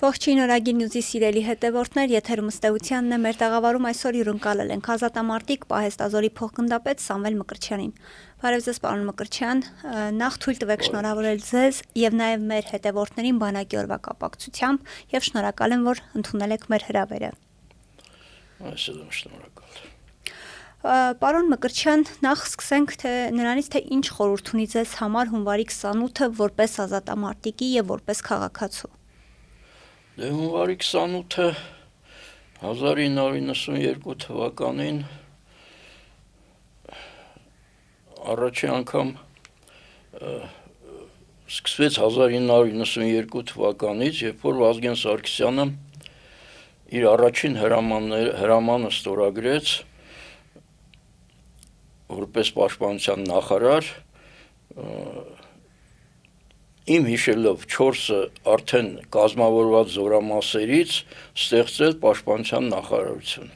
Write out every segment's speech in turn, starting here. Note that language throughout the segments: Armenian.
Ողջույն Օրագիր Նյուզի սիրելի հետևորդներ, եթերում ըստեյությանն է, մեր տաղավարում այսօր հյուրընկալել ենք ազատամարտիկ Պահեստազորի փոխգնդապետ Սամվել Մկրտչյանին։ Բարև ձեզ, պարոն Մկրտչյան, նախ թույլ տվեք շնորհավորել ձեզ եւ նաեւ մեր հետևորդներին բանակի օրվա կապակցությամբ եւ շնորհակալ եմ, որ ընդունել եք մեր հրավերը։ Այսօր եմ շնորհակալ։ Պարոն Մկրտչյան, նախ սկսենք նրանից, թե ինչ խորհուրդ ունի ձեզ համար հունվարի 28-ը որպես ազատամարտիկի եւ որպես քաղաքացու։ Հունվարի 28-ը 1992 թվականին առաջի անգամ սկսվեց 1992 թվականից, երբ որ Վազգեն Սարգսյանը իր առաջին հրամանը ստորագրեց որպես պաշտպանության նախարար, իմ հիշելով 4-ը արդեն կազմավորված զորամասերից ստեղծել պաշտպանության նախարարություն։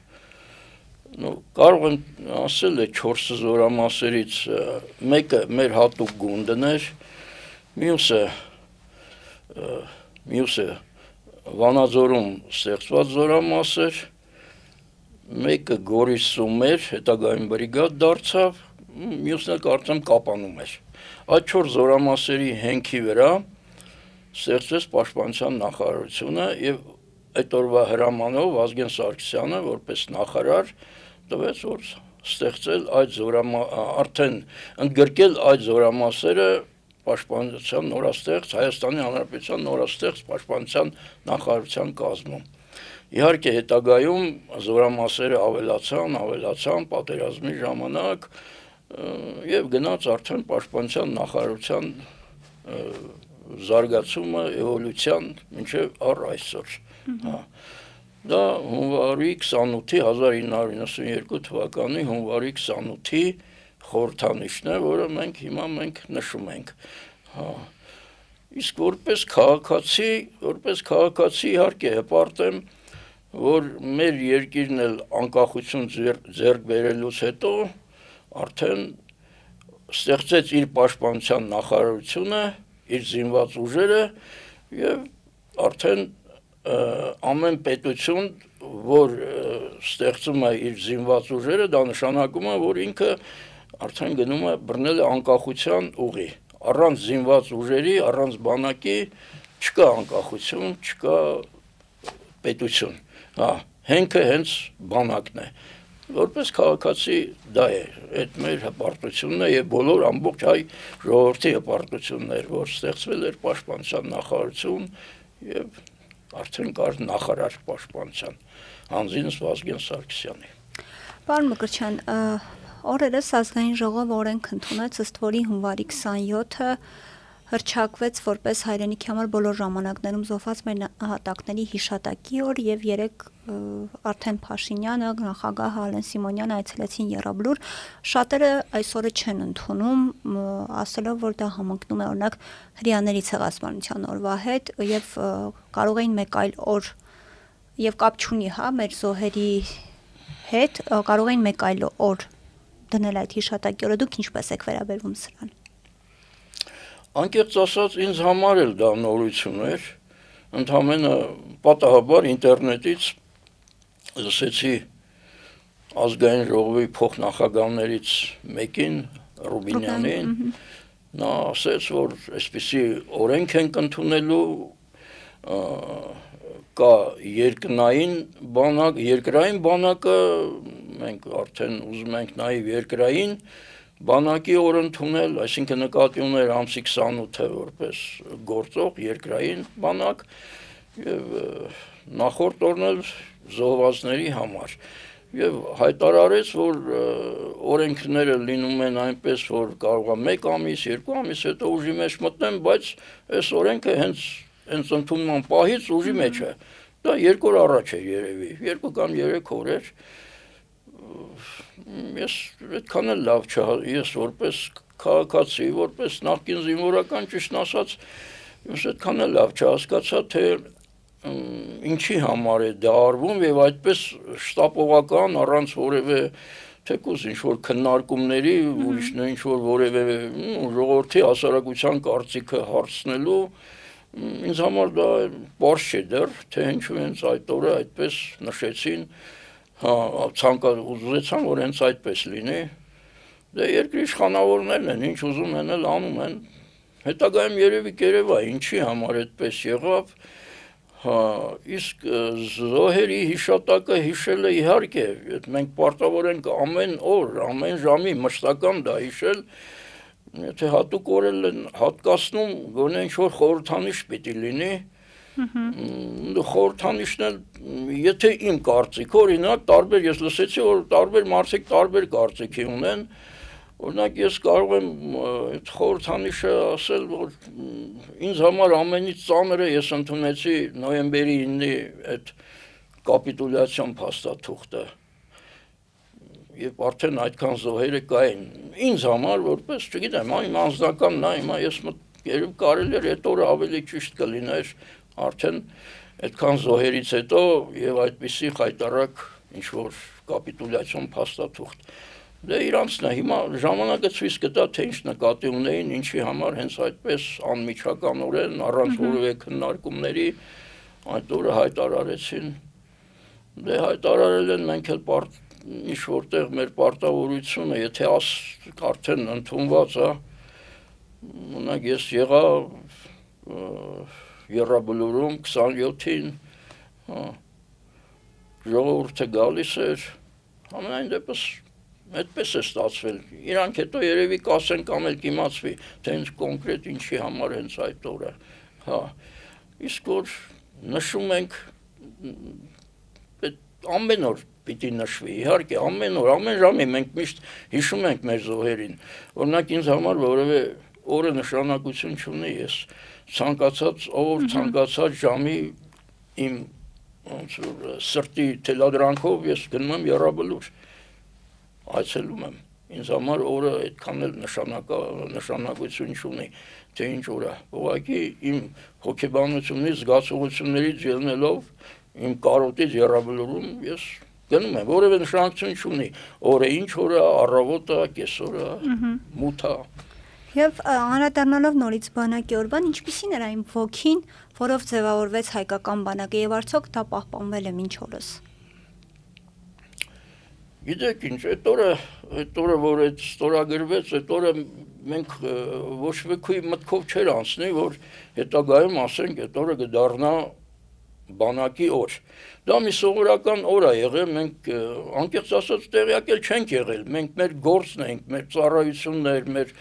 Կարող եմ ասել, 4 զորամասերից մեկը մեր հատուկ գունդն էր, մյուսը Վանաձորում ստեղծված զորամաս էր, մեկը Գորիսում էր, հետագայում բրիգադ դարձավ, մյուսն էլ կարծեմ Կապանում էր։ Այդ 4 զորամասերի հենքի վրա ստեղծվեց պաշտպանության նախարարությունը եւ այդ օրվա հրամանով Վազգեն Սարգսյանը որպես նախարար տվեց որ ստեղծել այդ արդեն ընդգրկել այդ զորամասերը պաշտպանության նորաստեղծ Հայաստանի Հանրապետության նորաստեղծ պաշտպանության նախարարության կազմում։ Իհարկե հետագայում զորամասերը ավելացան պատերազմի ժամանակ եւ գնաց արդեն պաշտպանության նախարարության զարգացումը էվոլյուցիան մինչեւ առ այսօր։ Դա հունվարի 28-ի 1992 թվականի հունվարի 28-ի խորհրդանիշն է, որը մենք հիմա նշում ենք։ Իսկ որպես քաղաքացի իհարկե հպարտ եմ, որ մեր երկիրն էլ անկախություն ձեռք բերելուց հետո արդեն ստեղծեց իր պաշտպանության նախարարությունը, իր զինված ուժերը եւ արդեն ամեն պետություն, որ ստեղծում է իր զինված ուժերը, դա նշանակում է, որ ինքը արդեն գնում է բռնել անկախության ուղի։ Առանց զինված ուժերի, առանց բանակի չկա անկախություն, չկա պետություն։ Հենքը հենց բանակն է։ Որպես քաղաքացի դա է, այդ մեր հպարտությունն է եւ բոլոր ամբողջ հայ ժողովրդի հպարտությունն էր, որ ստեղծվել էր պաշտպանության նախարարություն եւ արդեն կար նախարար պաշտպանության Հանձինս Վազգեն Սարգսյանի։ Պարոն Մկրտչյան, օրերս ազգային ժողովը օրենք ընդունեց, ըստ որի հունվարի 27-ը հռչակվեց որպես հայրենիքի համար բոլոր ժամանակներում զոհված մեր նահատակների հիշատակի օր եւ երեք արդեն Փաշինյանը, նախագահը Ալեն Սիմոնյանը այցելեցին Եռաբլուր, շատերը այս օրը չեն ընդունում, ասելով որ դա համընկնում է օրինակ հрьяաների ցեղասպանության օրվա հետ եւ կարող էին մեկ այլ օր եւ կապ չունի, մեր զոհերի հետ կարող էին մեկ այլ օր դնել այդ հիշատակի օրը, դուք ինչպես եք վերաբերվում սրան։ Անկեղծ ասած ինձ համար էլ դա նորություն էր, ընդհանրապես պատահաբար ինտերնետից լսեցի ազգային ժողովի փոխնախագահներից մեկին Ռուբինյանին, նա ասեց, որ այսպիսի օրենք են ընդունելու, կա երկրային բանակը, մենք արդեն ուզում ենք նաև երկրային բանակի օր ընդունել, այսինքն նկատի ուներ ամսի 28-ը որպես գործող երկրային բանակ եւ նախորդ օրն էլ զոհվածների համար եւ հայտարարեց, որ օրենքները լինում են այնպես, որ կարող է 1 ամիս, 2 ամիս հետո ուժի մեջ մտնեն, բայց այս օրենքը հենց ընդունման պահից ուժի մեջ է։ Դա 2 օր առաջ է երևի, 2 կամ 3 օր էր։ Ես այդքան էլ լավ չէ, ես որպես քաղաքացի, որպես նախկին զինվորական ճիշտ ասած, ես այդքան էլ լավ չհասկացա, թե ինչի համար է դա արվում եւ այդպես շտապողական առանց որևէ թեկուզ ինչ-որ քննարկումների, ուրիշն ինչ-որ որևէ ժողովրդի հասարակության կարծիքը հարցնելու ինձ համար դա բարձ չէ դեռ, թե ինչու հենց այդ օրը այդպես նշեցին, ուզեցան, որ հենց այդպես լինի, դե երկրի իշխանավորներն են, ինչ ուզում են էլ անում են, հետագայում երևի կերևա, ինչի համար այդպես եղավ, իսկ զոհերի հիշատակը հիշելը իհարկե, մենք պարտավոր ենք ամեն օր, ամեն ժամի մշտական դա հիշել, եթե հատուկ օրել են հատկացնում, գոնե ինչ-որ խորհրդանիշ պիտի լինի, խորհրդանիշն էլ, եթե իմ կարծիք, օրինակ, տարբեր, ես լսեցի, որ տարբեր մարդիկ տարբեր կարծիքի ունեն, օրինակ ես կարող եմ այդ խորհրդանիշը ասել, որ ինձ համար ամենից ծանրը ես ընդունեցի նոյեմբերի 9-ի այդ կապիտուլյացիոն փաստաթուղթը, եւ արդեն այդքան զոհերը կային, ինձ համար որպես, չգիտեմ, իմ անձնականն է, հիմա ես երբ կարելի էր այդ օրը ավելի ճիշտ կլիներ, արդեն այդքան զոհերից հետո եւ այդպիսի խայտարակ ինչ-որ կապիտուլյացիոն փաստաթուղթ, դե իրանցն է, հիմա ժամանակը ցույց կտա, թե ինչ նկատի ունեին, ինչի համար հենց այդպես անմիջականորեն, առանց որևէ քննարկումների այդ օրը հայտարարեցին, դե հայտարարել են մենք էլ ինչ որտեղ մեր պարտավորությունը, եթե արդեն ընդունված է, մնակ ես եղա Եռաբլուրում 27-ին, ժողովուրդը գալիս էր, ամենայն դեպս այդպես է ստացվել, իրանք հետո երևի կասեն կամ էլ կիմացվի, թե հենց կոնկրետ ինչի համար հենց այդ օրը, իսկ որ նշում ենք, ամեն օր պիտի նշվի, իհարկե, ամեն օր, ամեն ժամի մենք միշտ հիշում ենք մեր զոհերին, օրինակ ինձ համար որևէ օրը նշանակություն չունի, ես ցանկացած օր, ցանկացած ժամի իմ սրտի թելադրանքով ես գնում եմ Եռաբլուր, այցելում եմ, ինձ համար օրը այդքան էլ նշանակություն չունի, թե ինչ օր է, ուղղակի իմ հոգեբանությունից, զգացողություններից ելնելով, իմ կարոտից Եռաբլուրում ես գնում եմ, որևէ նշանակություն չունի, օրը ինչ օրը, առավոտը, կեսօրը, մութը։ Եվ անդրադառնալով նորից բանակի օրվան, ինչպիսին էր այն ոգին, որով ձևավորվեց հայկական բանակը եւ արդյոք դա պահպանվել է մինչ օրս։ Գիտեք ինչ, այդ օրը, որ այդ ստորագրվեց, այդ օրը մենք ոչ ոքի մտքով չէր անցնի, որ հետագայում ասենք այդ օրը կդառնա բանակի օր։ Դա մի սովորական օր է եղել, մենք անկեղծ ասած տեղյակ էլ չենք եղել, մենք մեր գործն ենք, մեր ծառայություններ, մեր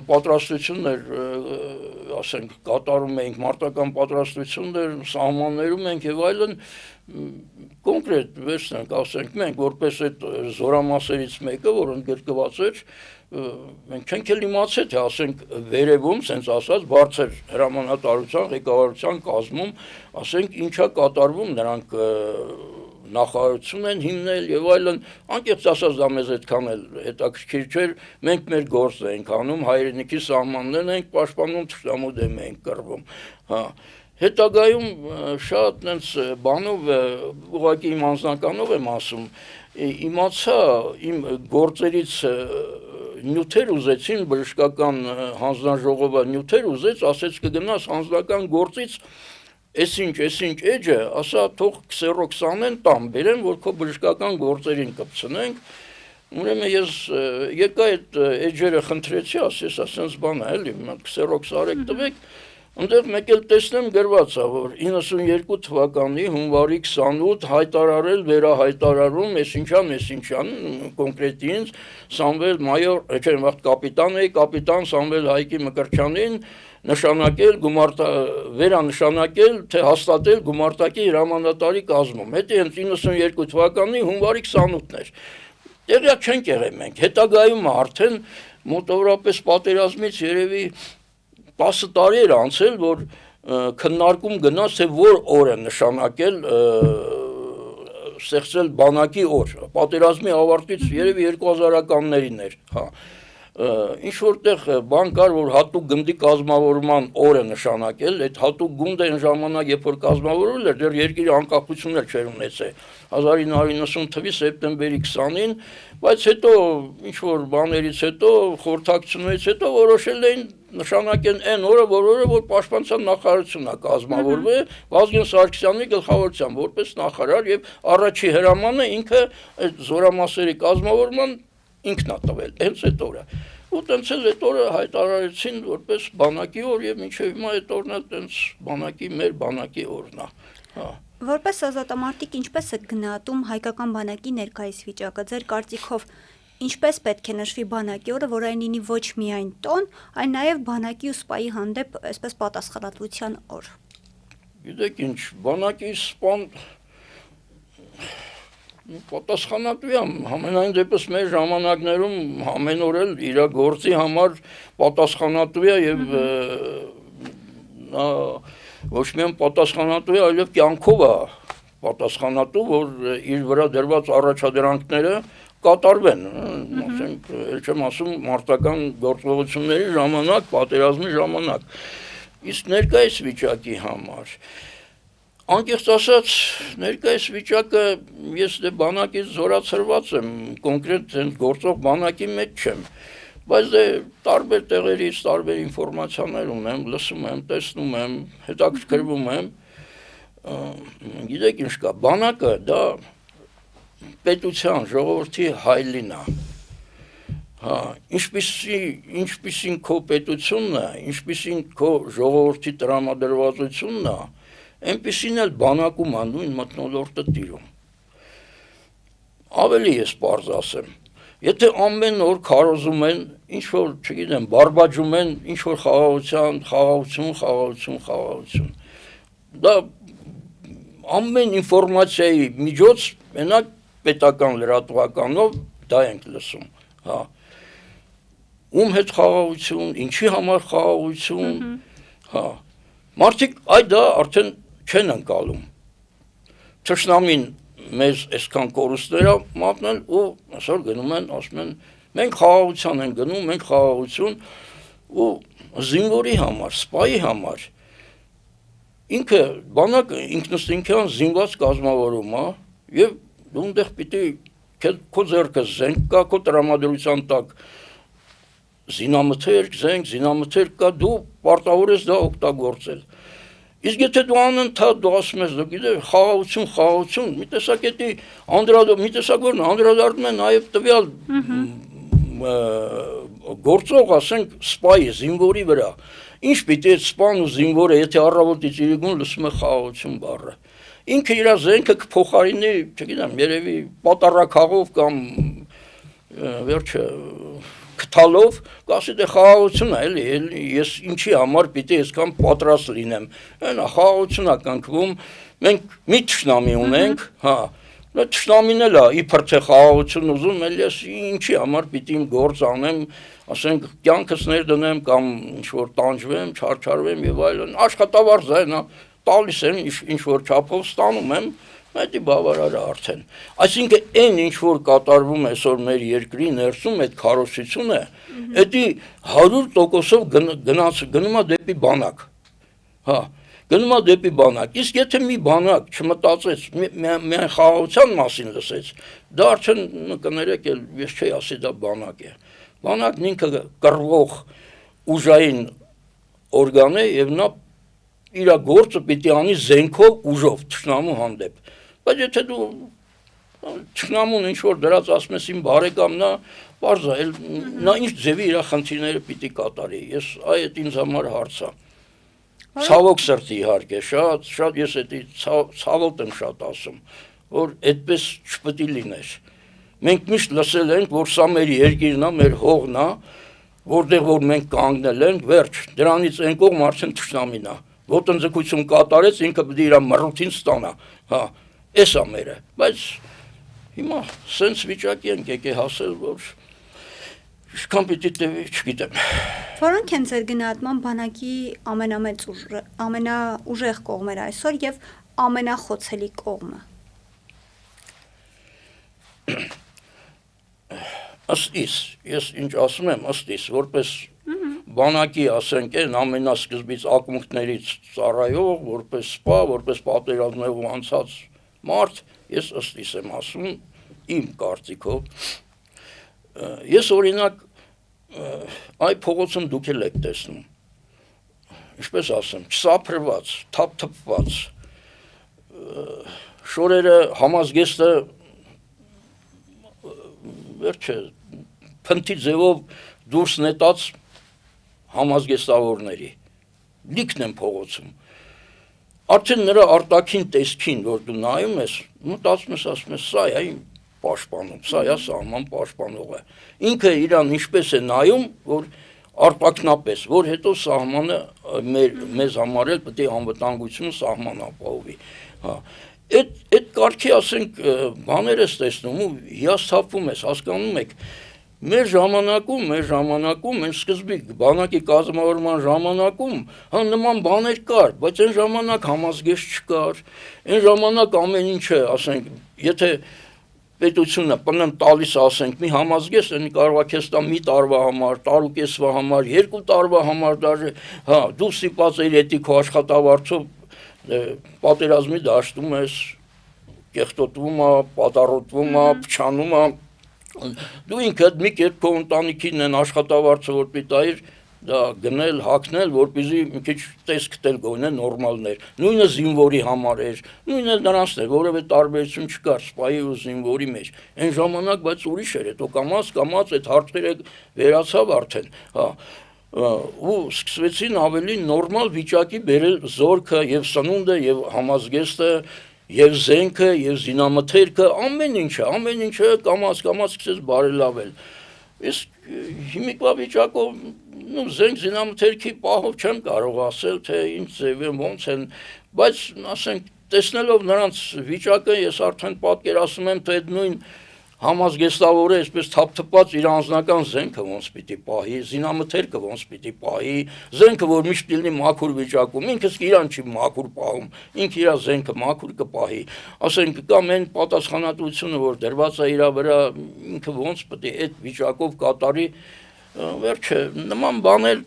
պատրաստություններ, ասենք, կատարում ենք, մարտական պատրաստություններ, սահմաններում ենք եւ այլն, կոնկրետ վերցնենք, ասենք, մենք որպես այդ զորամասերից մեկը, որ ընդգրկված էր, մենք չենք էլ իմացել, թե ասենք վերևում, սենց ասած, բարձր հրամանատարության, ղեկավարության կազմում, ասենք ինչա կատարվում, նրանք նախարարություն են հիմնել եւ այլն, անկեղծ ասած դա մեզ այդքան էլ հետաքրքիր չէր, մենք մեր գործն ենք անում, հայրենիքի սահմաններն ենք պաշտպանում, թշնամու դեմ ենք կռվում, հետագայում շատ նենց բանով, ուղղակի իմ անձնականով եմ ասում, իմացա իմ գործերից նյութեր ուզեցին, բժշկական հանձնաժողովը նյութեր ուզեց, ասեց կգնաս հանձնական գործից այսինչ էջը, ասա թող քսերոքսանեն տամ, բերեն, որ քո բժշկական գործերին կպցնենք, ուրեմն ես եկա այդ էջերը խնդրեցի, ասես ասենց բան է, էլի, քսերոքս արեք տվեք, Ընդեղ մեկ էլ տեսնեմ գրված է, որ 92 թվականի հունվարի 28 հայտարարել վերահայտարարում Մեսինչյան, կոնկրետ ինձ, Սամվել մայոր, կապիտան Սամվել Հայկի Մկրտչյանին նշանակել վերանշանակել, թե հաստատել գումարտակի հրամանատարի կազմում։ Հետո հենց 92 թվականի հունվարի 28-ն էր։ Տեղյակ չենք եղել մենք, հետագայում արդեն մոտավորապես պատերազմից երևի 10 տարի էր անցել, որ քննարկում գնաց, թե որ օր է նշանակել ստեղծել բանակի օր, պատերազմի ավարտից երևի 2000-ականներին էր, ինչ որտեղ բան կար, որ հատուկ գնդի կազմավորման օր է նշանակել, այդ հատուկ գունդը այն ժամանակ, երբ որ կազմավորվել էր, դեռ երկիրը անկախություն չէր ունեցել, 1990 թվականի սեպտեմբերի 20-ին, բայց հետո ինչ որ բաներից հետո, խորհրդակցությունից հետո որոշել էին նշանակեն այն օրը, որ պաշտպանության նախարարությունն է կազմավորվել Վազգեն Սարգսյանի գլխավորությամբ որպես նախարար եւ առաջի հրամանը ինքը այդ զորամասերի կազմավորման ինքն է տվել հենց այդ օրը։ Ու տենց էլ այդ օրը հայտարարեցին որպես բանակի օր եւ մինչեւ հիմա այդ օրն է տենց բանակի մեր բանակի օրն է։ Հա։ Որպես ազատամարտիկ ինչպես է գնահատում հայկական բանակի ներկայիս վիճակը։ Ձեր կարծիքով ինչպես պետք է նշվի բանակի օրը, որ այն լինի ոչ միայն տոն, այլ նաև բանակի ու սպայի հանդեպ այսպես պատասխանատվության օր։ Գիտեք ինչ, բանակի սպան պատասխանատու է, համենայն դեպս մեր ժամանակներում ամեն օր էլ իր գործի համար պատասխանատու է եւ նա ոչ միայն պատասխանատու է, այլև կյանքով է պատասխանատու, որ իր վրա դրված առաջադրանքները կատարվեն, ասենք, ել չեմ ասում մարտական գործողությունների ժամանակ, պատերազմի ժամանակ։ Իսկ ներկայիս վիճակի համար անկեղծ ասած, ներկայիս վիճակը ես դե բանակից զորացրված եմ, կոնկրետ գործող բանակի մեջ չեմ, բայց դե տարբեր տեղերից տարբեր ինֆորմացիաներ ունեմ, լսում եմ, տեսնում եմ, հետաքրքրվում եմ, գիտեք ինչ կա, բանակը դա պետության ժողովրդի հայլին է, հա, ինչպիսին քո պետությունն է, ինչպիսին քո ժողովրդի տրամադրվածությունն է, այնպիսին էլ բանակում է նույն մթնոլորտը տիրում։ Ավելի ես պարզ ասեմ, եթե ամեն օր քարոզում են, ինչ-որ, չգիտեմ, բարբաջում են, ինչ-որ խաղաղություն, դա ամեն ինֆորմացիայի միջոց, մենակ պետական լրատվականով դա ենք լսում, հա, ում հետ խաղաղություն, ինչի համար խաղաղություն, հա, մարդիկ այդ դա արդեն չեն ընկալում, թշնամին մեզ այսքան կորուստներ մատնել ու այսօր գնում են, ասում են, մենք խաղաղության են գնում, մենք խաղաղություն ու զինվորի համար, սպայի համար, ինքը բանակը ինքնըստինքյան զինված կազմավորում է եւ դու այնտեղ պիտի քո ձեռքը զենք կա, քո տրամադրության տակ զինամթերք կա, դու պարտավոր ես դա օգտագործել։ Իսկ եթե դու անընդհատ դու ասում ես, դու գիտես, խաղաղություն, մի տեսակ որն անդրադառնում է նաև տվյալ գործող, ասենք, սպայի, զինվորի վրա, ինչ պիտի այդ սպան ու զինվորը, եթե առավոտից իրիկուն լսում է խաղաղություն բառը, ինքը իր զենքը կփոխարինի, չգիտեմ, երևի պատառաքաղով կամ վերջը կթալով, կասի դե խաղաղություն է, էլի, ես ինչի համար պիտի այսքան պատրաստ լինեմ, այնա խաղաղություն է կնքվում, մենք մի թշնամի ունենք, հա, դա թշնամին էլ է, իբր թե խաղաղություն ուզում, էլ ես ինչի համար պիտի իմ գործ անեմ, ասենք, կյանքս ներդնեմ կամ ինչ-որ տանջվեմ, չարչարվեմ եւ այլն, աշխատավարձ է, նա տալիս եմ, ինչ-որ չափով ստանում եմ, Դա բավարար է արդեն։ Այսինքն այն ինչ որ կատարվում է այսօր մեր երկրի ներսում այդ քարոզությունը, դա 100%-ով գնում է դեպի բանակ։ Հա, գնում է դեպի բանակ։ Իսկ եթե մի բանակ չմտածեց, միայն խաղաղության մասին լսեց, դա արդեն կներեք, ես չի ասի դա բանակ է։ Բանակն ինքը կռվող ուժային օրգան է եւ նա իր գործը պիտի անի զենքով, ուժով, թշնամու հանդեպ։ Բայց եթե դու թշնամուն ինչ-որ դրած ասում ես իմ բարեկամ, նա պարզ է, նա ինչ ձևի իր խնդիրները պիտի կատարի, ես այդ ինձ համար հարց է։ Ցավոք սրտի իհարկե, շատ ես էդի ցավոտ եմ շատ ասում, որ այդպես չպետք է լիներ։ Մենք միշտ լսել ենք, որ սա մեր երկիրն է, մեր հողն է, որտեղ որ մենք կանգնել ենք, վերջ, դրանից այն կողմ արդեն թշնամին է։ Ոտնձգություն կատարեց, ինքը պետք է իր մռութին ստանա, հա, էս է մերը, բայց հիմա սենց վիճակի ենք եկե հասել, որ ինչքան պիտի տևի, չգիտեմ։ Որոնք են ձեր գնահատման բանակի ամենամեծ ամենաուժեղ կողմերը այսօր եւ ամենախոցելի կողմը։ Ըստ իս, ես ինչ ասում եմ, ըստ իս, որպես բանակի, ասենք, այն ամենասկզբից ակունքներից ծառայող, որպես սպա, որպես պատերազմով անցած մարդ, ես ըստ իս եմ ասում, իմ կարծիքով, ես օրինակ այ փողոցում դուք էլ եք տեսնում, ինչպես ասեմ, չսափրված, թափթփված, շորերը համազգեստը վերջը փնթի ձևով դուրս նետած համազգեստավորների լիքն են փողոցում, արդեն նրա արտաքին տեսքին, որ դու նայում ես, մտածում ես, ասում ես, սա է իմ պաշտպանում, սա է սահման պաշտպանողը, ինքը իրան ինչպես է նայում, որ արտաքնապես, որ հետո սահմանը մեզ համար էլ պետք է անվտանգությունը սահման ապահովի, այդ կարգի ասենք բաներ ես տեսնում ու հիասթափվում ես, հասկանում եք, մեր ժամանակում այն սկզբի բանակի կազմավորման ժամանակում նման բաներ կար, բայց այն ժամանակ համազգեստ չկար, այն ժամանակ ամեն ինչը, ասենք, եթե պետությունը պնն տալիս ասենք մի համազգեստ, այն կարող է քեզ տա մի տարվա համար, տարուկեսվա համար, 2 տարվա համար դաժե, դու ստիպված ես էդի քո աշխատավարձով պատերազմի դաշտում ես, կեղտոտվում է, պատառոտվում է, փչանում է, դու ինքդ մի կերպ քո ընտանիքին են աշխատավարձը որ պիտայր դա գնել, հագնել, որպեսզի մի քիչ տեսքտել գոնե նորմալներ, նույնը զինվորի համար էր, նույնը նրանցն էր, որևէ տարբերություն չկար սպայի ու զինվորի մեջ, այն ժամանակ բայց ուրիշ էր, հետո կամաց այդ հարցերը վերացավ արդեն, ու սկսվեցին ավելի նորմալ վիճակի բերել զորքը եւ սնունդը եւ համազգեստը եւ զենքը եւ զինամթերքը ամեն ինչը կամաց սկսեց բարելավել իսկ հիմիկվա վիճակով զենք զինամթերքի պահով չեմ կարող ասել թե ինչ ձև են ոնց են բայց ասենք տեսնելով նրանց վիճակը ես արդեն պատկերացնում եմ թե այդ նույն համազգեստավորը այսպես թափթփած իր անձնական զենքը ոնց պիտի պահի, զինամթերքը ոնց պիտի պահի, զենքը որ միշտ լինի մաքուր վիճակում, ինքս իրան չի մաքուր պահում, ինքը իր զենքը մաքուր կպահի, ասենք կամ այն պատասխանատվությունը որ դրված է իր վրա, ինքը ոնց պիտի այդ վիճակով կատարի, վերջը նման բաներ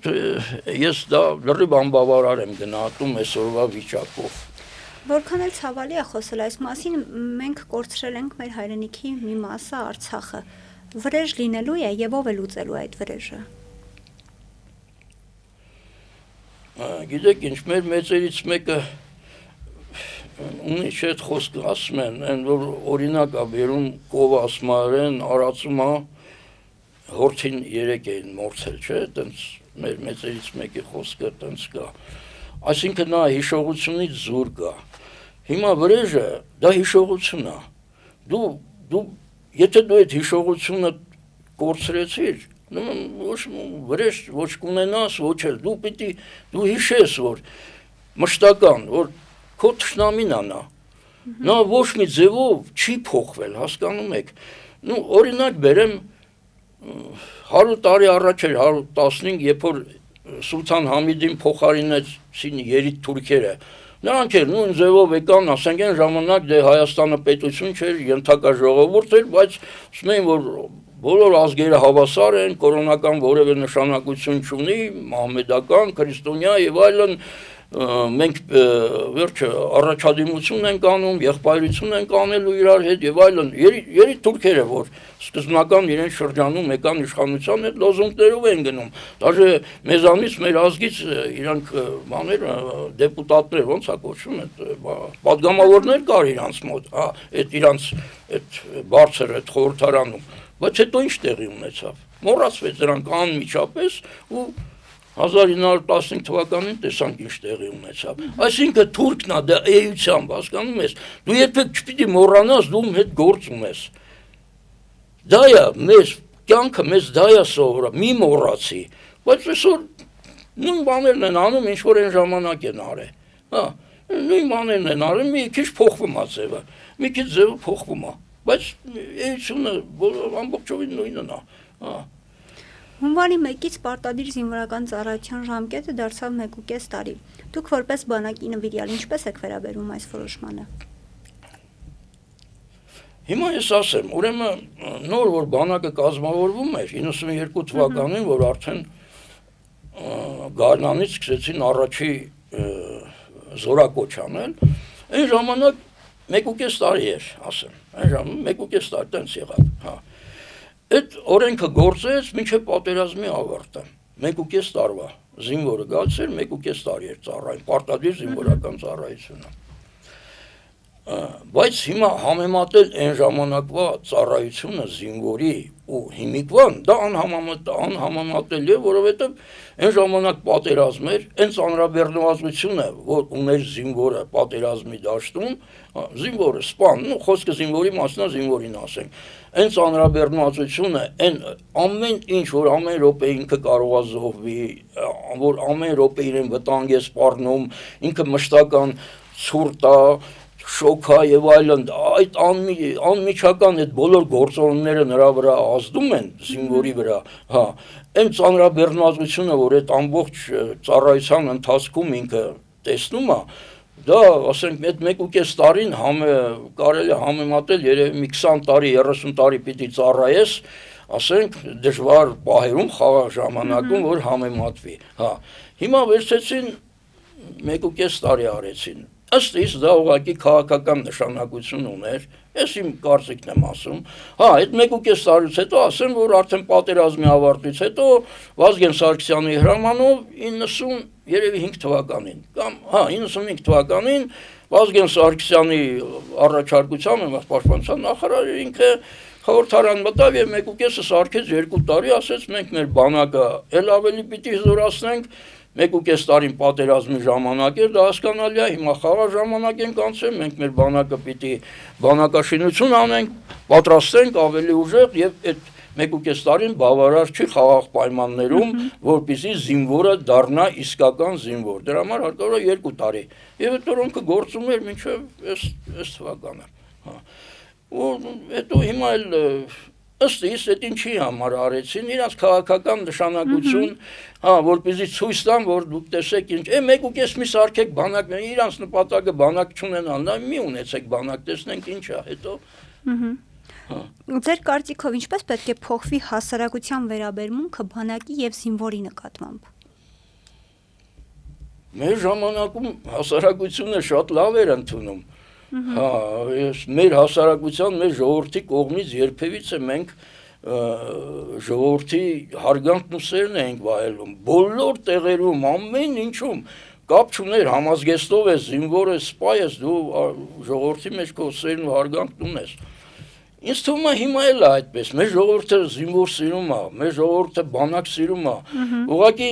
ես դա լրիվ անբավարար եմ գնահատում այսօրվա վիճակով Որքան էլ ցավալի է խոսել այս մասին, մենք կորցրել ենք մեր հայրենիքի մի մասը Արցախը։ Վրեժ լինելու է եւ ով է լուծելու այդ վրեժը։ Գիտեք ինչ, մեր մեծերից մեկը ունի չէ խոսքը ասում են, այն որ օրինակ է բերում կով ասմարեն, արածում է հորթին 3 էին մորցել, չէ, տենց մեր մեծերից մեկի խոսքը տենց կա։ Այսինքն նա հիշողությունից զուր կա։ Հիմա վրեժը դա հիշողություն է։ Եթե դու այդ հիշողությունը կորցրեցիր, ոչ վրեժ ոչ կունենաս, ոչ էլ դու հիշես, որ մշտական, որ քո թշնամին է նա։ Նա ոչ մի ձևով չի փոխվել, հասկանում եք։ Օրինակ բերեմ 100 տարի առաջ էր 115, երբ որ Սուլթան Համիդին փոխարինեցին երիտ թուրքերը նրանք էլ նույն ձևով եկան ասենք այն ժամանակ դե Հայաստանը պետություն չէր ենթակա ժողովուրդ էր բայց ասում էին որ բոլոր ազգերը հավասար են կորոնական որևէ նշանակություն չունի մահմեդական քրիստոնյա եւ այլն մենք վերջը առաջադիմություն ենք անում, եղբայրություն ենք անելու իրար հետ եւ այլն երիտ թուրքերը որ սկզբնական իրեն շրջանում եկան իշխանության այդ լոզունգներով են գնում դաժե մեզանից մեր ազգից իրանք բաներ դեպուտատներ ոնց է կոչվում այդ պատգամավորներ կար իրանց մոտ այդ իրանց այդ բարձր այդ խորհրդարանում բայց հետո ինչ տեղի ունեցավ մոռացվեց նրանք անմիջապես ու 1915 թվականին տեսանք ինչ տեղի ունեցավ։ Այսինքն թուրքն է դա էությամբ, հասկանում ես, դու երբեք չպիտի մոռանաս, դու հետ գործ ունես։ Դա է մեզ կյանքը մեզ դա է սովորը, մի մոռացի, բայց այսօր նույն բաներն են անում, ինչ որ այն ժամանակ են արել։ Նույն բաներն են արել, մի քիչ փոխվում է ձևը, մի քիչ ձևը փոխվում է, բայց էությունը ամբողջովին նույնն է։ Հունվարի 1-ից պարտադիր զինվորական ծառայության ժամկետը դարձավ 1.5 տարի։ Դուք որպես բանակի նվիրյալ ինչպես եք վերաբերում այս որոշմանը։ Հիմա ես ասեմ, ուրեմն նոր որ բանակը կազմավորվում էր 92 թվականին, որ արդեն Գարնանից սկսեցին առաջի զորակոչ անել, այն ժամանակ 1.5 տարի էր, ասեմ, այն ժամանակ 1.5 տարի տենց եղավ, հա։ Այդ օրենքը գործեց մինչև պատերազմի ավարտը 1.5 տարվա զինվորը գալիս էր 1.5 տարի էր ծառայում պարտադիր զինվորական ծառայությունը բայց հիմա համեմատել այն ժամանակվա ծառայությունը զինվորի ու հիմիկվան դա անհամեմատելի է որովհետև այն ժամանակ պատերազմ էր այն ծանրաբեռնվածությունը որ ուներ զինվորը պատերազմի դաշտում զինվորը սպան ու խոսքը զինվորի մասնա զինվորին ասենք այն ծանրաբեռնվածությունը այն ամեն ինչ որ ամեն րոպե ինքը կարող է զոհվի որ ամեն րոպե իրեն վտանգ է սպառնում ինքը մշտական ցուրտ է շոքա եւ այլն այդ անմիջական այդ բոլոր գործոնները նրա վրա ազդում են զինվորի վրա հա այն ծանրաբեռնվածությունը որ այդ ամբողջ ծառայության ընթացքում ինքը տեսնում է դա ասենք այդ 1.5 տարին կարելի է համեմատել երևի մի 20 տարի 30 տարի պիտի ծառայես ասենք դժվար պահերում խաղաղ ժամանակում որ համեմատվի հա հիմա վերցեցին 1.5 տարի արեցին ըստ իս դա ուղղակի քաղաքական նշանակություն ուներ, ես իմ կարծիքն եմ ասում, հա, այդ 1.5 տարուց հետո ասեմ, որ արդեն պատերազմի ավարտից հետո Վազգեն Սարգսյանի հրամանով 95 թվականին, կամ հա 95 թվականին Վազգեն Սարգսյանի առաջարկությամբ պաշտպանության նախարարը ինքը խորհրդարան մտավ եւ 1.5-ը սարքեց 2 տարի, ասեց մենք մեր բանակը ել ավելի պիտի զորացնենք 1.5 տարին պատերազմի ժամանակ էր, դա հասկանալի է, հիմա խաղաղ ժամանակ ենք անցել, մենք մեր բանակը պիտի բանակաշինություն անենք, պատրաստենք ավելի ուժեղ եւ այդ 1.5 տարին բավարար չի խաղաղ պայմաններում, որպեսզի զինվորը դառնա իսկական զինվոր։ Դրա համար հարկավոր է 2 տարի։ Եվ այդ օրենքը գործում էր մինչև այս թվականը։ Հա։ Ու հետո հիմա էլ ըստ իս այդ ինչի համար արեցին իրանց քաղաքական նշանակություն, հա, որպեսզի ցույց տան, որ դուք տեսեք ինչ, 1.5 մի սարքեք բանակ, իրանց նպատակը բանակ չունենալն է, մի ունեցեք բանակ, տեսնենք ինչ է, հետո։ Ձեր կարծիքով ինչպես պետք է փոխվի հասարակության վերաբերմունքը բանակի եւ զինվորի նկատմամբ։ Մեր ժամանակում հասարակությունը շատ լավ էր ընդունում։ Հա, մեր հասարակության, մեր ժողովրդի կողմից երբևիցե մենք ժողովրդի հարգանքն ու սերն ենք վայելում, բոլոր տեղերում, ամեն ինչում, կապ չուներ համազգեստով ես, զինվոր ես, սպա ես, դու ժողովրդի մեջ քո սերն ու հարգանքն ունես։ Ինձ թվում է հիմա էլ է այդպես, մեր ժողովուրդը զինվոր սիրում է, մեր ժողովուրդը բանակ սիրում է, ուղղակի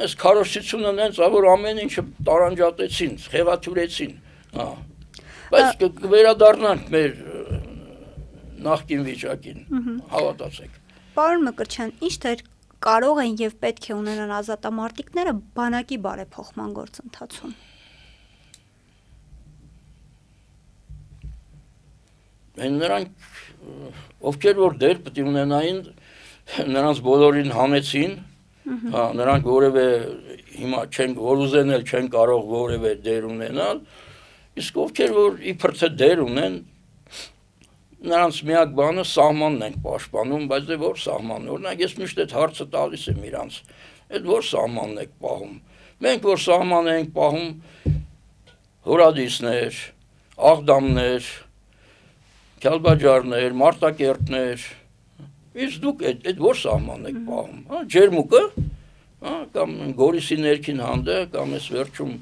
այս քարոզչությունը նենց է, որ ամեն ինչը տարանջատեցին, խեղաթյուրեցին, հա։ Բայց կվերադառնանք մեր նախկին վիճակին, հավատացեք։ Պարոն Մկրտչյան, ինչ դեր կարող են եւ պետք է ունենան ազատամարտիկները բանակի բարեփոխման գործընթացում։ Նրանք ովքեր որ դեր պետք է ունենային, նրանց բոլորին հանեցին, հա, նրանք որևէ հիմա չեն որ ուզենել չեն կարող որևէ դեր ունենալ, իսկ ովքեր որ իբր թե դեր ունեն, նրանց միակ բանը սահմանն ենք պաշտպանում, բայց դե որ սահման, օրինակ ես միշտ այդ հարցը տալիս եմ իրանց, այդ որ սահմանն եք պահում, մենք որ սահման ենք պահում, հորադիսներ, աղդամներ, Քյալբաջարներ, Մարտակերտներ, իսկ դուք այդ որ սահման եք պահում, հա, Ջերմուկը, հա, կամ Գորիսի ներքին հանդը, կամ այս վերջում,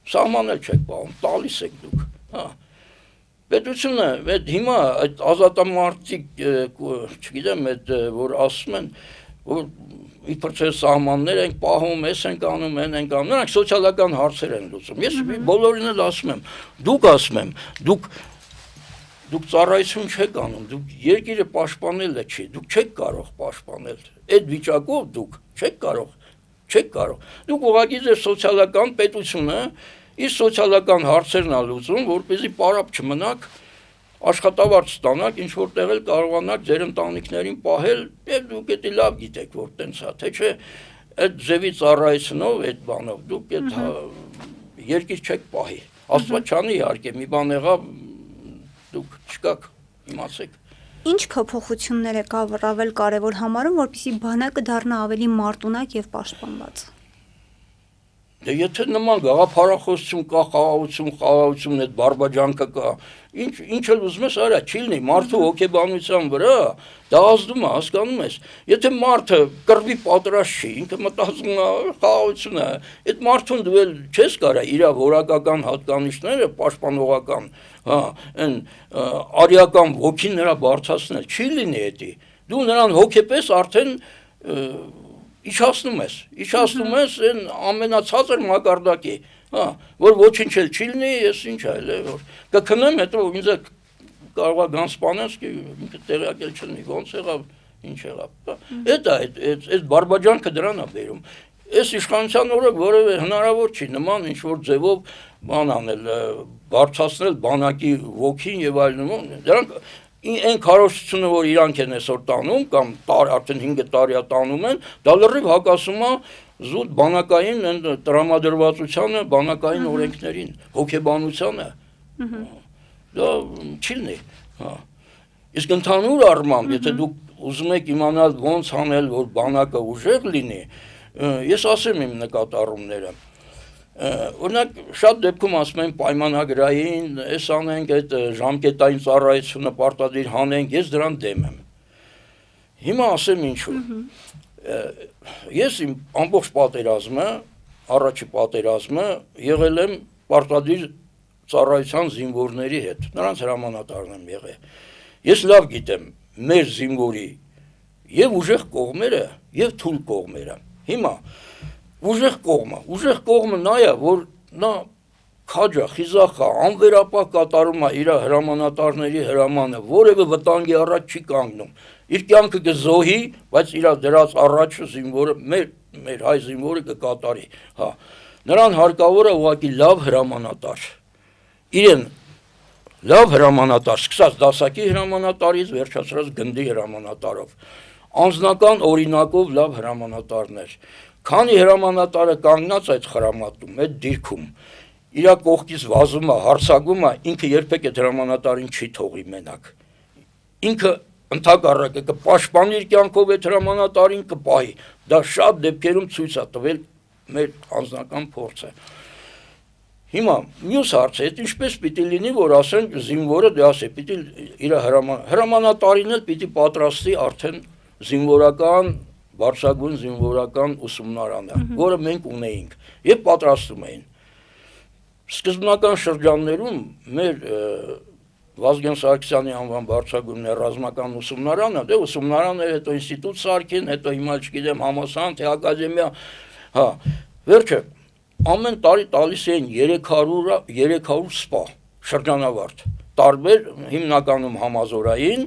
սահման էլ չեք պահում, տալիս եք դուք, հա, պետությունը, հիմա այդ ազատամարտիկ, չգիտեմ, որ ասում են, որ իբր թե սահմաններ ենք պահում, ես ենք անում, են ենք անում, նրանք սոցիալական հարցեր են լուծում, ես բոլորին էլ ասում եմ, դուք ասում եմ, դուք ծառայություն չեք անում, դուք երկիրը պաշտպանելը չի, դուք չեք կարող պաշտպանել, այդ վիճակով դուք չեք կարող, դուք ուղղակի ձեր սոցիալական պետությունը, իր սոցիալական հարցերն է լուծում, որպեսզի պարապ չմնաք, աշխատավարձ ստանաք, ինչ որտեղ էլ կարողանաք ձեր ընտանիքներին պահել, եւ դուք դա լավ գիտեք, որ տենց է, թե չէ այդ ձևի ծառայությունով, այդ բանով դուք այդ երկիր չեք պահի, Աստված չանի իհարկե, մի բան եղավ դուք չկաք, իմացեք։ Ինչ փոփոխություններ եք առավել կարևոր համարում, որպեսզի բանակը դառնա ավելի մարտունակ եւ պաշտպանված։ Դե եթե նման գաղափարախոսություն կա, խաղաղություն, այդ բարբաջանքը կա, ինչ էլ ուզում ես արա, չի լինի, մարդու հոգեբանության վրա դա ազդում է, հասկանում ես։ Եթե մարդը կռվի պատրաստ չի, ինքը մտածում է խաղաղություն է, այդ մարդուն դու էլ չես կարա իր որակական հատկանիշները պաշտպանողական, հա, այն արիական ոգին նրա բարձրացնել, չի լինի էդի։ Դու նրան հոգեպես արդեն իջացնում ես այն ամենացածր մակարդակի, հա, որ ոչինչ էլ չի լինի, ես ինչ այլ է, որ կքնեմ, հետո ինձ կարող է գան սպանես, ինքը տեղյակ էլ չլինի, ոնց եղավ, ինչ եղավ։ Այդ բարբաջանքը դրան է բերում։ Այս իշխանության օրը որևէ հնարավոր չի նման ինչ-որ ձևով բան անել, բարձրացնել բանակի ոգին եւ այլն, դրանք այն քարոզությունը, որ իրանք են այսօր տանում կամ արդեն 5 տարի է տանում են, դա լրիվ հակասում է զուտ բանակային տրամադրվածությանը, բանակային օրենքներին, հոգեբանությանը։ Դա չի լինի, հա։ Իսկ ընդհանուր առմամբ, եթե դուք ուզում եք իմանալ ոնց անել, որ բանակը ուժեղ լինի, ես ասեմ իմ նկատառումները։ Օրինակ շատ դեպքում ասում են պայմանագրային, այս անենք այդ ժամկետային ծառայությունը պարտադիր հանենք, ես դրան դեմ եմ։ Հիմա ասեմ ինչու։ Ես իմ ամբողջ պատերազմը, առաջի պատերազմը եղել եմ պարտադիր ծառայության զինվորների հետ, նրանց հրամանատարն եմ եղել։ Ես լավ գիտեմ մեր զինվորի եւ ուժեղ կողմերը եւ թույլ կողմերը։ Հիմա ուժեղ կողմը նա է, որ նա քաջա, խիզախա, անվերապահ կատարում է իր հրամանատարների հրամանը, որևէ վտանգի առաջ չի կանգնում։ Իր կյանքը կզոհի, բայց իր դրած առաջ զինվորը, մեր հայ զինվորը կկատարի, հա։ Նրան հարկավոր է ուղղակի լավ հրամանատար։ Իրեն լավ հրամանատար, սկսած դասակի հրամանատարից վերջացրած գնդի հրամանատարով, անձնական օրինակով լավ հրամանատարներ։ Քանի հրամանատարը կանգնած այդ խրամատում, այդ դիրքում, իր կողքից վազում է, հարձակվում է, ինքը երբեք այդ հրամանատարին չի թողի մենակ։ Ինքը ընդհակառակը կպաշտպանի իր կյանքով այդ հրամանատարին, կպահի։ Դա շատ դեպքերում ցույց է տվել մեր անձնական փորձը։ Հիմա մյուս հարցը, այդ ինչպես պիտի լինի, որ ասենք զինվորը դե ասի, պիտի իր հրամանատարին էլ պիտի պատրաստի արդեն զինվորական, բարձրագույն զինվորական ուսումնարանը, որը մենք ունեինք եւ պատրաստում էին։ Սկզբնական շրջաններում մեր Վազգեն Սարգսյանի անվան բարձրագույն ռազմական ուսումնարանը, դե ուսումնարանը հետո ինստիտուտ սարքին, հետո հիմա չգիտեմ համալսարան, թե ակադեմիա, հա, վերջը ամեն տարի տալիս էին 300 սպա շրջանավարտ, տարբեր հիմնականում համազորային,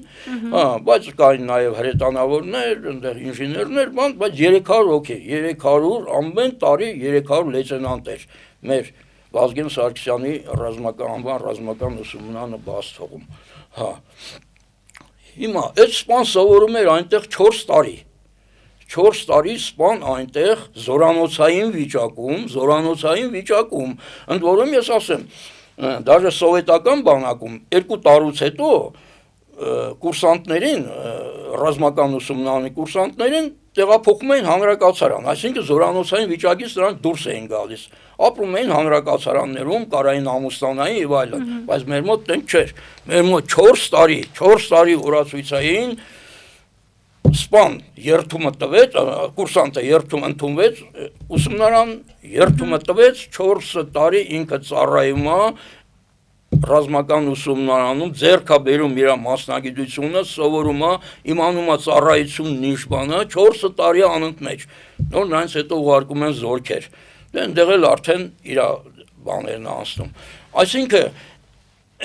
բայց կային նաև հրետանավորներ, այնտեղ ինժեներներ, բայց 300 հոգի, 300 ամեն տարի 300 լեյտենանտեր մեր Վազգեն Սարգսյանի ռազմական ուսումնարանը բաց թողում, հա։ Հիմա այդ սպան սովորում էր այնտեղ 4 տարի։ 4 տարի սպան այնտեղ զորանոցային վիճակում, ընդ որում ես ասեմ, դաժե սովետական բանակում 2 տարուց հետո կուրսանտներին, ռազմական ուսումնարանի կուրսանտներին տեղափոխում էին հանրակացարան, այսինքն զորանոցային վիճակից նրանք դուրս էին գալիս, ապրում էին հանրակացարաններում, կարային ամուսնանային եւ այլն, բայց մեր մոտ տենց չէր, մեր մոտ 4 տարի օրացույցային սպան երթումը տվեց, կուրսանտը երթում ընդունվեց, ուսումնարան երթումը տվեց, 4 տարի ինքը ծառայում է ռազմական ուսումնարանում, ձեռք է բերում իր մասնագիտությունը, սովորում է, իմանում է ծառայությունն ինչ բան է, 4 տարի անընդմեջ, նոր նրանց հետո ուղարկում են զորքեր, այնտեղ էլ արդեն իր բաներն է անցնում, այսինքն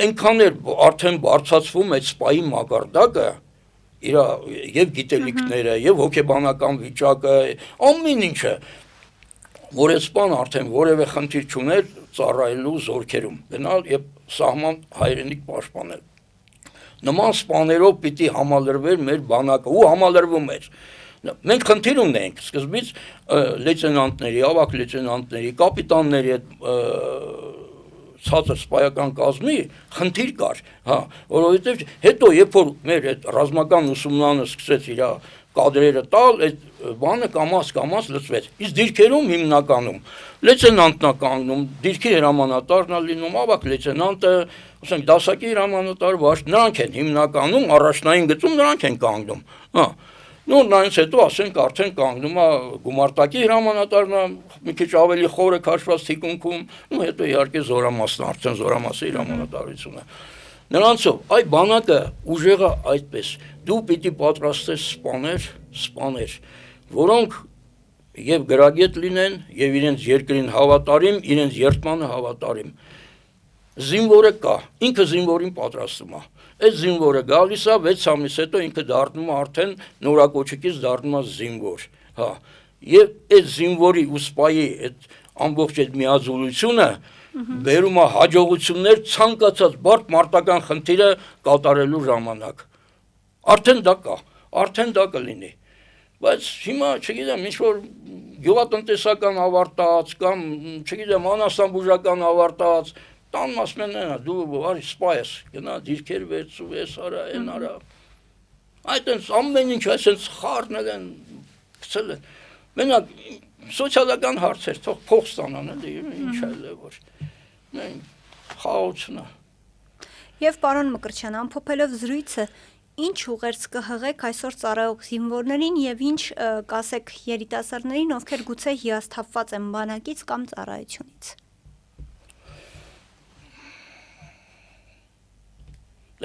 այնքան էր արդեն բարձրացվում այդ սպայի մակարդակը, իր եւ գիտելիքները, եւ հոգեբանական վիճակը, ամեն ինչը, որ սպան արդեն որևէ խնդիր չուներ ծառայելու զորքերում, գնալ եւ սահման հայրենիք պաշտպանել։ Նման սպաներով պիտի համալրվեր մեր բանակը, ու համալրվում էր։ Մենք խնդիր ունենք սկզբից լեյտենանտների, ավագ լեյտենանտների, կապիտանների հետ ցածր սպայական կազմի խնդիր կար, հա, որովհետև հետո երբ որ մեր այդ ռազմական ուսումնարանը սկսեց իր կադրերը տալ, այդ բանը կամաց լծվեց։ Իսկ դիրքերում հիմնականում լեյտենանտն է կանգնում, դիրքի հրամանատարն է լինում, ավակ լեյտենանտը, ասենք դասակի հրամանատար, նրանք են հիմնականում առաջնային գծում նրանք են կանգնում։ Հա։ Նու նրանից հետո ասենք արդեն կանգնում է գումարտակի հրամանատարն է, մի քիչ ավելի խորը քաշված թիկունքում, ու հետո իհարկե զորամասն, արդեն զորամասի հրամանատարությունը։ Նրանցով այ բանակը ուժեղը այդպես դու պիտի պատրաստես սպաներ, որոնք եւ գրագետ լինեն եւ իրենց երկրին հավատարիմ, իրենց երդմանը հավատարիմ։ Զինվորը կա, ինքը զինվորին պատրաստում է։ Այդ զինվորը գալիս է 6 ամիս հետո ինքը դառնում է արդեն նորակոչիկից դառնում է զինվոր, հա։ Եվ այդ զինվորի ու սպայի այդ ամբողջ այդ միաձուլությունը բերում է հաջողություններ ցանկացած բարդ մարտական խնդիրը կատարելու ժամանակ։ Արդեն դա կա, արդեն դա կլինի։ Բայց հիմա, չգիտեմ, ինչ-որ գյուղատնտեսական ավարտած կամ, չգիտեմ, անասնաբուժական ավարտած, տանում ասում են, դու արի սպա ես, գնա դիրքեր վերցու, ես արա, են արա։ Այդտենց ամեն ինչ այսենց խառնել են, գցել են։ Մենակ սոցիալական հարցեր, թող փող ստանան, ինչ այլ է որ։ Խաղաղություն է։ Եվ պարոն Մկրտչյան, ամփոփելով զրույցը, ինչ ուղերձ կհղեք այսօր ծառայող զինվորներին եւ ինչ կասեք երիտասարդներին, ովքեր գուցե հիասթափված են բանակից կամ ծառայությունից։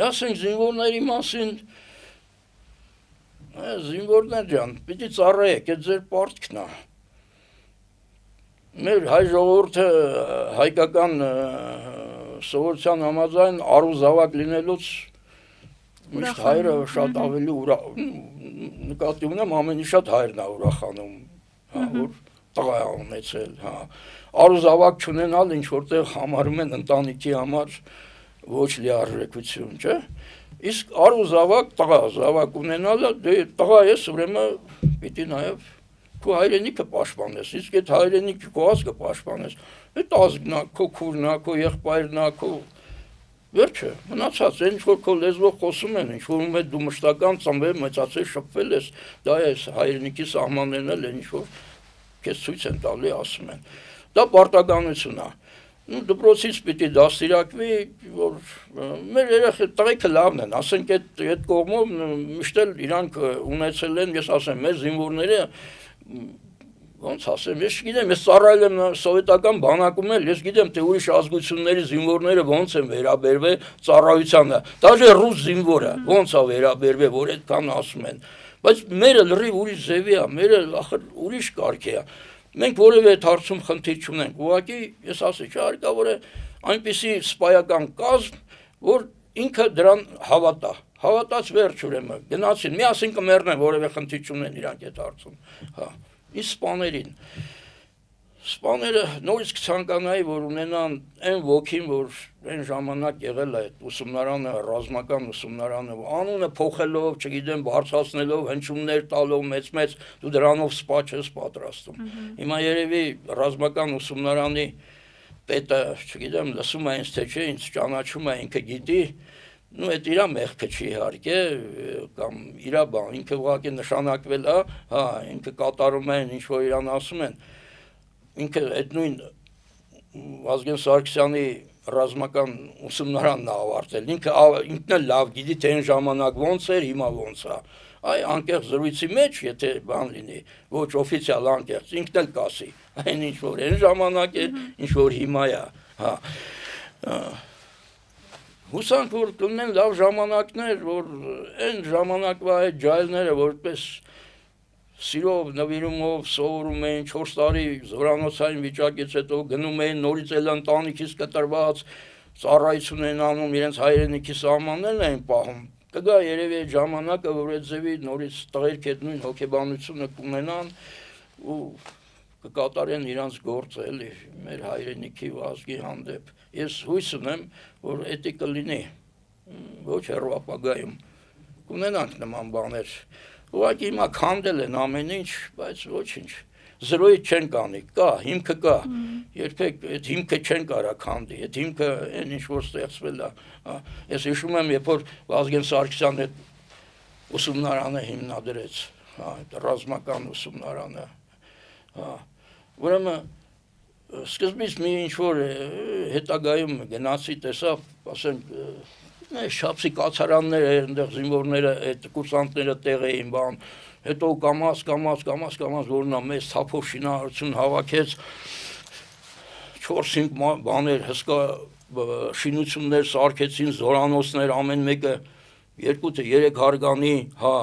Ասենք զինվորների մասին, զինվորներ ջան, պիտի ծառայեք, այդ ձեր պարտքն է։ Մեր հայ ժողովուրդը հայկական սովորության համաձայն առու զավակ լինելուց միշտ հայրը շատ ավելի նկատի ունեմ, ամենի շատ հայրն է ուրախանում, որ տղա է ունեցել, հա։ Առու զավակ չունենալ ինչ որտեղ համարում են ընտանիքի համար ոչ լիարժեքություն, չէ՞։ Իսկ առու զավակ, տղա զավակ ունենալը, դե տղա ես, ուրեմն պիտի նաև քո հայրենիքը պաշտպանես, իսկ այդ հայրենիքը քո ազգը պաշտպանես։ Այդ ազգն է, քո քուրն է, քո եղբայրն է, քո վերջը, մնացած, այն ինչ որ քո լեզվով խոսում են, ինչ որ դու մշտական ծնվել, մեծացել, շփվել ես, դա է հայրենիքի սահմաններն էլ ինչ որ քեզ ցույց են տալի, ասում են։ Դա պարտականություն է։ Դպրոցից պիտի դաստիարակվի, որ մեր երեխեք տղեկը լավն են, ասենք այդ կողմով միշտ էլ իրանք ունեցել են, ես ասեմ, մեր զինվորները ոնց ասեմ, ես չգիտեմ, ես ծառայել եմ սովետական բանակում էլ, ես գիտեմ, թե ուրիշ ազգությունների զինվորները ոնց են վերաբերվել ծառայությանը, դաժե ռուս զինվորը ոնց է վերաբերվել, որ այդքան ասում են, բայց մերը լրիվ ուրիշ ձևի է, մերը ախր ուրիշ կարգի է։ Մենք որևէ հարցում խնդիր չունենք, ուղղակի ես ասեցի, հարկավոր է այնպիսի սպայական կազմ, որ ինքը դրան հավատա, հավատաց վերջ ուրեմն, գնացին, միասին կմեռնեն, որևէ խնդիր չունեն իրանք այդ հարցում, հա, իսկ սպաները նորից կցանկանայի, որ ունենան այն ոգին, որ այն ժամանակ եղել է այդ ուսումնարանը, ռազմական ուսումնարանը, անունը փոխելով, չգիտեմ, բարձրացնելով, հնչյուններ տալով, մեծ, դու դրանով սպա չես պատրաստում։ Հիմա երևի ռազմական ուսումնարանի պետը, չգիտեմ, լսում է ինձ թե չէ, ինձ ճանաչում է, ինքը գիտի, այդ իրա մեղքը չի իհարկե, կամ իրա բան, ինքը ուղղակի նշանակվել է, հա, ինքը կատարում են, ինչ որ իրան ասում են, ինքը այդ նույն Վազգեն Սարգսյանի ռազմական ուսումնարանն է ավարտել, ինքն էլ լավ գիտի, թե այն ժամանակ ոնց էր, հիմա ոնց է, այ անկեղծ զրույցի մեջ, եթե բան լինի, ոչ օֆիցիալ անկեղծ, ինքն էլ կասի, այն ինչ որ այն ժամանակ էր, ինչ որ հիմա է, հա, հուսանք, որ կլինեն լավ ժամանակներ, որ այն ժամանակվա այդ ջահելները որպես սիրով, նվիրումով սովորում էին 4 տարի զորանոցային վիճակից հետո գնում էին նորից էլ ընտանիքից կտրված ծառայություն են անում, իրենց հայրենիքի սահմաններն էին պահում։ Կգա երևի այդ ժամանակը, որ այդ ձևի նորից տղերք այդ նույն հոգեբանությունը կունենան ու կկատարեն իրանց գործը էլի մեր հայրենիքի ազգի հանդեպ։ Ես հույս ունեմ, որ էդի կլինի, ոչ հեռու ապագայում կունենանք նման բաներ։ Ուղղակի հիմա քանդել են ամեն ինչ, բայց ոչինչ, զրոյից չեն կանի, կա, հիմքը կա, երբեք այդ հիմքը չեն կարա քանդի, այդ հիմքը այն ինչ որ ստեղծվել է, ես հիշում եմ, երբ որ Վազգեն Սարգսյանն այդ ուսումնարանը հիմնադրեց, հա, ռազմական ուսումնարանը, հա, ուրեմն սկզբից մի ինչ-որ հետագայում գնացի տեսա, ասենք, շապսի կացարաններ այնտեղ զինվորները, այդ կուրսանտները տեղ էին բան, հետո կամաց, որնա մեծ թափով շինարարություն հավաքեց, 4-5 բաներ հսկա շինություններ սարքեցին, զորանոցներ, ամեն մեկը 2-3 հարգանի, հա,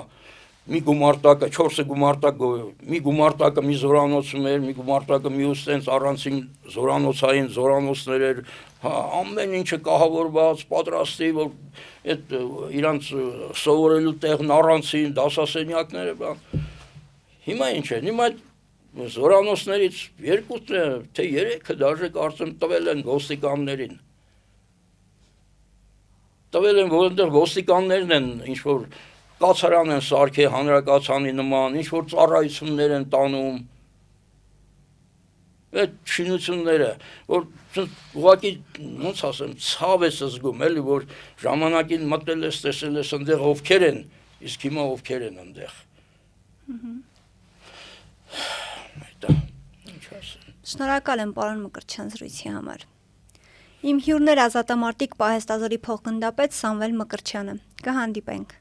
մի գումարտակը, 4 գումարտակ, մի գումարտակը մի զորանոցում էր, մի գումարտակը մյուս տենց առանցին զորանոցային զորանոցներ էր, հա, ամեն ինչը կահավորված, պատրաստի, որ այդ իրանց սովորելու տեղն առանցին, դասասենյակները, բան։ Հիմա ինչ է, հիմա զորանոցներից 2 թե 3-ը դաժե կարծեմ տվել են ոստիկաններին։ Տվել են, որ այնտեղ ոստիկաններն են ինչ-որ կացարան են սարքել հանրակացանի նման, ինչ-որ ծառայություններ են տանում, այդ շինությունները, որ ուղղակի, ոնց ասեմ, ցավ ես զգում, էլի, որ ժամանակին մտել ես, տեսել ես այնտեղ ովքեր են, իսկ հիմա ովքեր են այնտեղ։ Ինչ ասեմ։ Շնորհակալ եմ պարոն Մկրտչյան զրույցի համար։ Իմ հյուրն էր ազատամարտիկ պահեստազորի փոխգնդապետ Սամվել Մկրտչյանը։ Կհանդիպենք։